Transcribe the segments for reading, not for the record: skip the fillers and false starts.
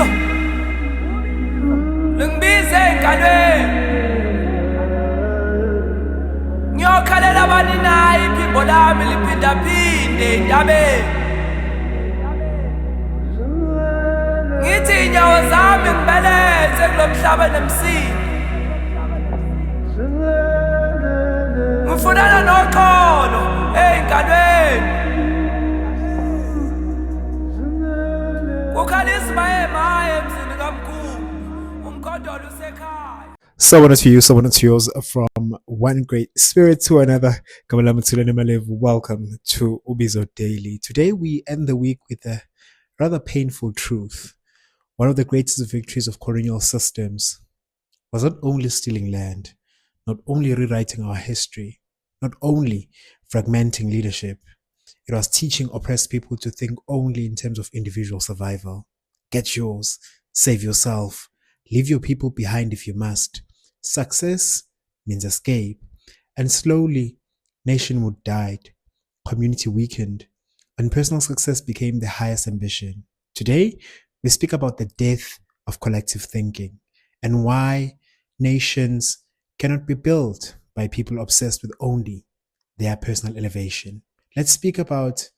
Ubizo Lingibize engalweni Ngiyokhalela bani nayi iphimbo lami liphindaphinde entabeni Ngithi inyawo zami ngibeleze kulomhlaba nemsini Ngifunana noxolo engalweni Sawubona to you, sawubona to yours, from one great spirit to another. Welcome to Ubizo Daily. Today we end the week with a rather painful truth. One of the greatest victories of colonial systems was not only stealing land, not only rewriting our history, not only fragmenting leadership, it was teaching oppressed people to think only in terms of individual survival. Get yours, save yourself, leave your people behind if you must. Success means escape. And slowly, nationhood died, community weakened, and personal success became the highest ambition. Today, we speak about the death of collective thinking and why nations cannot be built by people obsessed with only their personal elevation. Let's speak about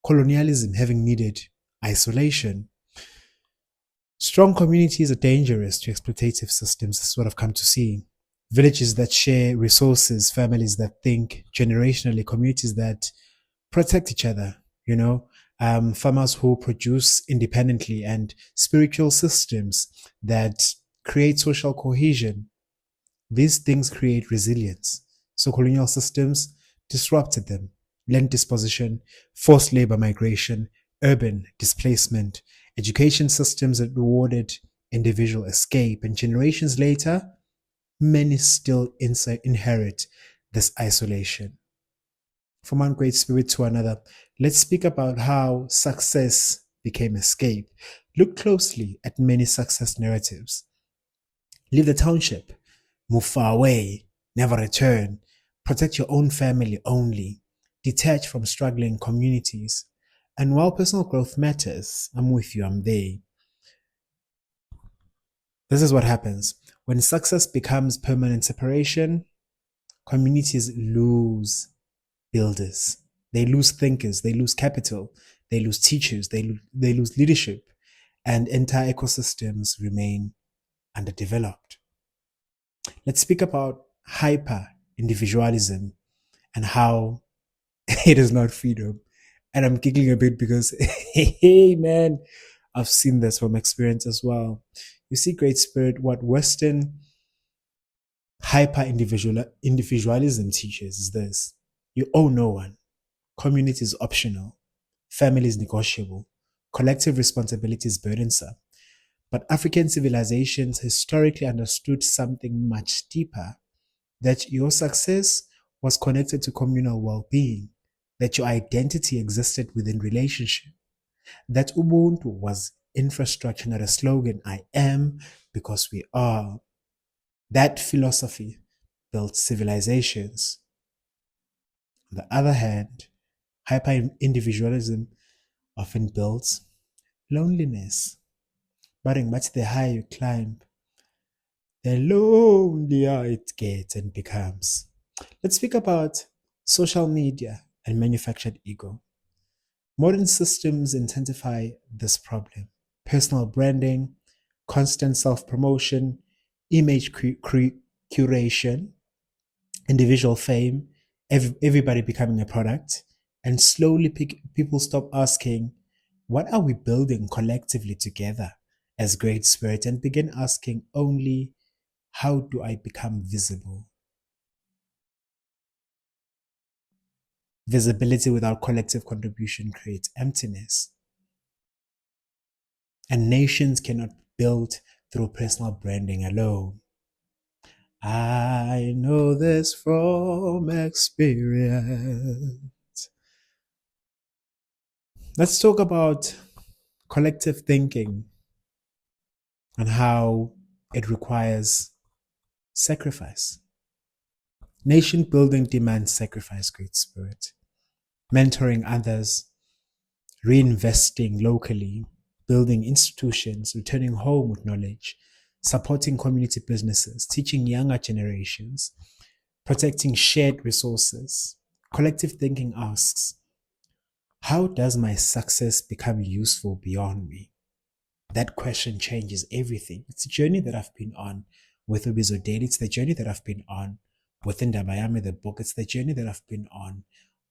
colonialism having needed isolation. Strong communities are dangerous to exploitative systems. This is what I've come to see. Villages that share resources, families that think generationally, communities that protect each other, farmers who produce independently, and spiritual systems that create social cohesion. These things create resilience. So colonial systems disrupted them. Land disposition, forced labor migration, urban displacement, education systems that rewarded individual escape, and generations later, many still inherit this isolation. From one great spirit to another, let's speak about how success became escape. Look closely at many success narratives. Leave the township, move far away, never return, protect your own family only, detach from struggling communities. And while personal growth matters, I'm with you, I'm there. This is what happens. When success becomes permanent separation, communities lose builders. They lose thinkers, they lose capital, they lose teachers, they lose leadership, and entire ecosystems remain underdeveloped. Let's speak about hyper-individualism and how it is not freedom. And I'm giggling a bit because, hey man, I've seen this from experience as well. You see, great spirit, what Western hyper-individualism teaches is this. You owe no one. Community is optional. Family is negotiable. Collective responsibility is burdensome. But African civilizations historically understood something much deeper, that your success was connected to communal well-being, that your identity existed within relationship, that Ubuntu was infrastructure, not a slogan. I am because we are. That philosophy built civilizations. On the other hand, hyper-individualism often builds loneliness. But the higher you climb, the lonelier it gets and becomes. Let's speak about social media and manufactured ego. Modern systems intensify this problem. Personal branding, constant self-promotion, image curation, individual fame, everybody becoming a product, and slowly people stop asking, what are we building collectively together as great spirit, and begin asking only, how do I become visible? Visibility without collective contribution creates emptiness. And nations cannot build through personal branding alone. I know this from experience. Let's talk about collective thinking and how it requires sacrifice. Nation building demands sacrifice, great spirit. Mentoring others, reinvesting locally, building institutions, returning home with knowledge, supporting community businesses, teaching younger generations, protecting shared resources. Collective thinking asks, how does my success become useful beyond me? That question changes everything. It's a journey that I've been on with Ubizo Daily. It's the journey that I've been on within Dabayame, the book. It's the journey that I've been on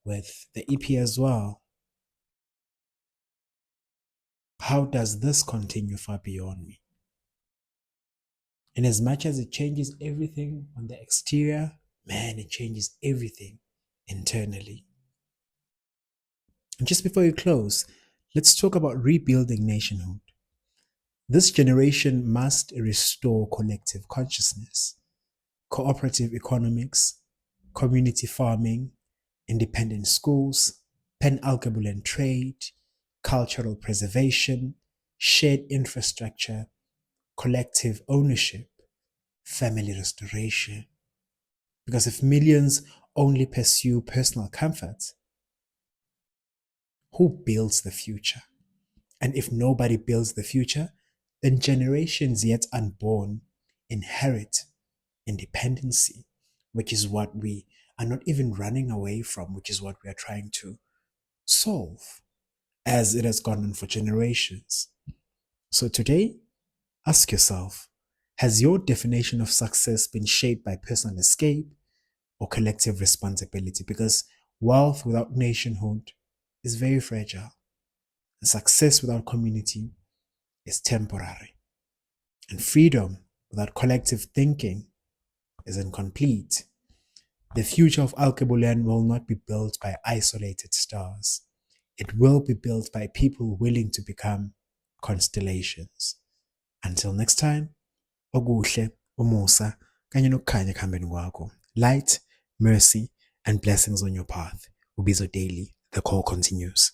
with the EP as well. How does this continue far beyond me? In as much as it changes everything on the exterior, man, it changes everything internally. And just before you close, let's talk about rebuilding nationhood. This generation must restore collective consciousness, cooperative economics, community farming, independent schools, pan-alkebulan trade, cultural preservation, shared infrastructure, collective ownership, family restoration. Because if millions only pursue personal comfort, who builds the future? And if nobody builds the future, then generations yet unborn inherit independency, which is what we are not even running away from, which is what we are trying to solve as it has gone on for generations. So today, ask yourself, has your definition of success been shaped by personal escape or collective responsibility? Because wealth without nationhood is very fragile. And success without community is temporary. And freedom without collective thinking is incomplete. The future of Alkebulan will not be built by isolated stars. It will be built by people willing to become constellations. Until next time, okuhle, umusa, kanye nokukhanya ekuhambeni kwakho. Light, mercy, and blessings on your path. Ubizo Daily. The call continues.